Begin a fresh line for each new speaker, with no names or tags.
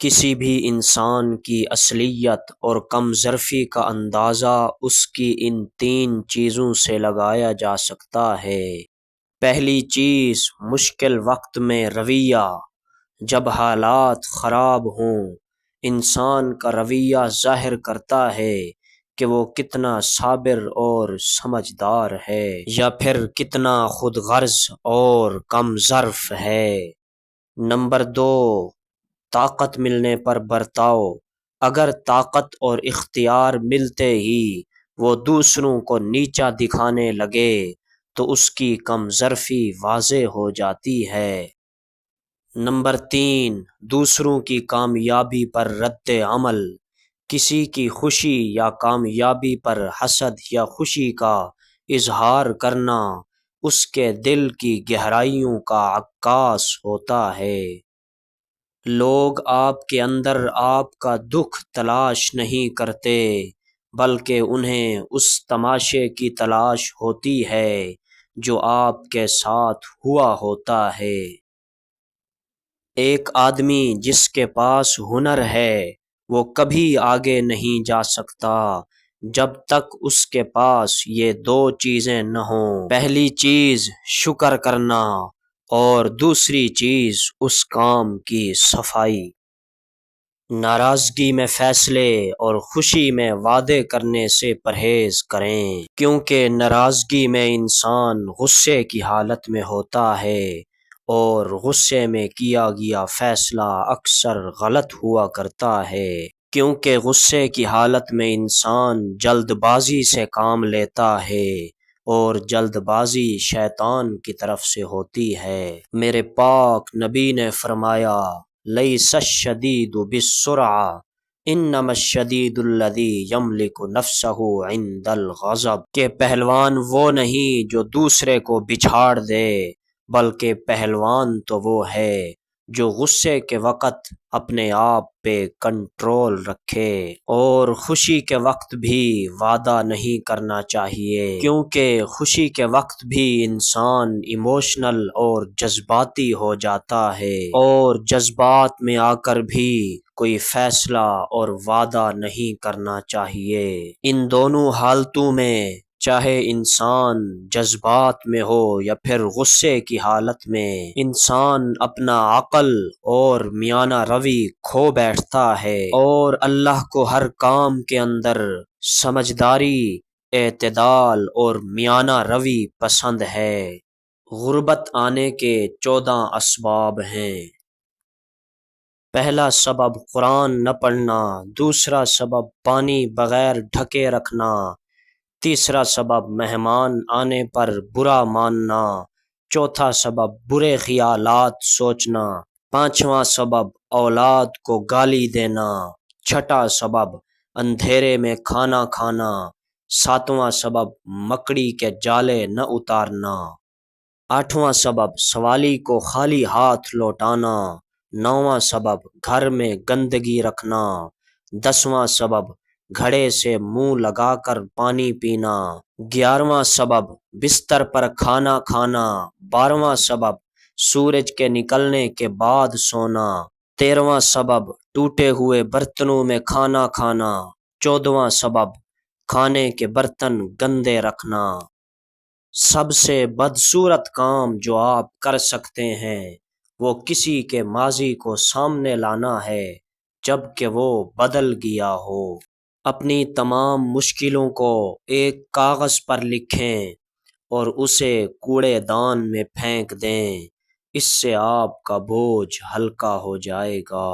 کسی بھی انسان کی اصلیت اور کم ظرفی کا اندازہ اس کی ان تین چیزوں سے لگایا جا سکتا ہے۔ پہلی چیز مشکل وقت میں رویہ۔ جب حالات خراب ہوں، انسان کا رویہ ظاہر کرتا ہے کہ وہ کتنا صابر اور سمجھدار ہے یا پھر کتنا خود غرض اور کم ظرف ہے۔ نمبر 2، طاقت ملنے پر برتاؤ۔ اگر طاقت اور اختیار ملتے ہی وہ دوسروں کو نیچا دکھانے لگے تو اس کی کم ظرفی واضح ہو جاتی ہے۔ نمبر 3، دوسروں کی کامیابی پر رد عمل۔ کسی کی خوشی یا کامیابی پر حسد یا خوشی کا اظہار کرنا اس کے دل کی گہرائیوں کا عکاس ہوتا ہے۔ لوگ آپ کے اندر آپ کا دکھ تلاش نہیں کرتے، بلکہ انہیں اس تماشے کی تلاش ہوتی ہے جو آپ کے ساتھ ہوا ہوتا ہے۔ ایک آدمی جس کے پاس ہنر ہے وہ کبھی آگے نہیں جا سکتا جب تک اس کے پاس یہ دو چیزیں نہ ہوں۔ پہلی چیز شکر کرنا اور دوسری چیز اس کام کی صفائی۔ ناراضگی میں فیصلے اور خوشی میں وعدے کرنے سے پرہیز کریں، کیونکہ ناراضگی میں انسان غصے کی حالت میں ہوتا ہے اور غصے میں کیا گیا فیصلہ اکثر غلط ہوا کرتا ہے، کیونکہ غصے کی حالت میں انسان جلد بازی سے کام لیتا ہے اور جلد بازی شیطان کی طرف سے ہوتی ہے۔ میرے پاک نبی نے فرمایا، لیس الشدید بالسرعہ انما الشدید الذی یملک نفسہ عند الغضب، کہ پہلوان وہ نہیں جو دوسرے کو بچھاڑ دے، بلکہ پہلوان تو وہ ہے جو غصے کے وقت اپنے آپ پہ کنٹرول رکھے۔ اور خوشی کے وقت بھی وعدہ نہیں کرنا چاہیے، کیونکہ خوشی کے وقت بھی انسان ایموشنل اور جذباتی ہو جاتا ہے، اور جذبات میں آ کر بھی کوئی فیصلہ اور وعدہ نہیں کرنا چاہیے۔ ان دونوں حالتوں میں چاہے انسان جذبات میں ہو یا پھر غصے کی حالت میں، انسان اپنا عقل اور میانہ روی کھو بیٹھتا ہے اور اللہ کو ہر کام کے اندر سمجھداری، اعتدال اور میانہ روی پسند ہے۔ غربت آنے کے 14 اسباب ہیں۔ پہلا سبب قرآن نہ پڑھنا، دوسرا سبب پانی بغیر ڈھکے رکھنا، تیسرا سبب مہمان آنے پر برا ماننا، چوتھا سبب برے خیالات سوچنا، پانچواں سبب اولاد کو گالی دینا، چھٹا سبب اندھیرے میں کھانا کھانا، ساتواں سبب مکڑی کے جالے نہ اتارنا، آٹھواں سبب سوالی کو خالی ہاتھ لوٹانا، نواں سبب گھر میں گندگی رکھنا، 10واں سبب گھڑے سے منہ لگا کر پانی پینا، 11واں سبب بستر پر کھانا کھانا، 12واں سبب سورج کے نکلنے کے بعد سونا، 13واں سبب ٹوٹے ہوئے برتنوں میں کھانا کھانا، 14واں سبب کھانے کے برتن گندے رکھنا۔ سب سے بدصورت کام جو آپ کر سکتے ہیں وہ کسی کے ماضی کو سامنے لانا ہے جب کہ وہ بدل گیا ہو۔ اپنی تمام مشکلوں کو ایک کاغذ پر لکھیں اور اسے کوڑے دان میں پھینک دیں، اس سے آپ کا بوجھ ہلکا ہو جائے گا۔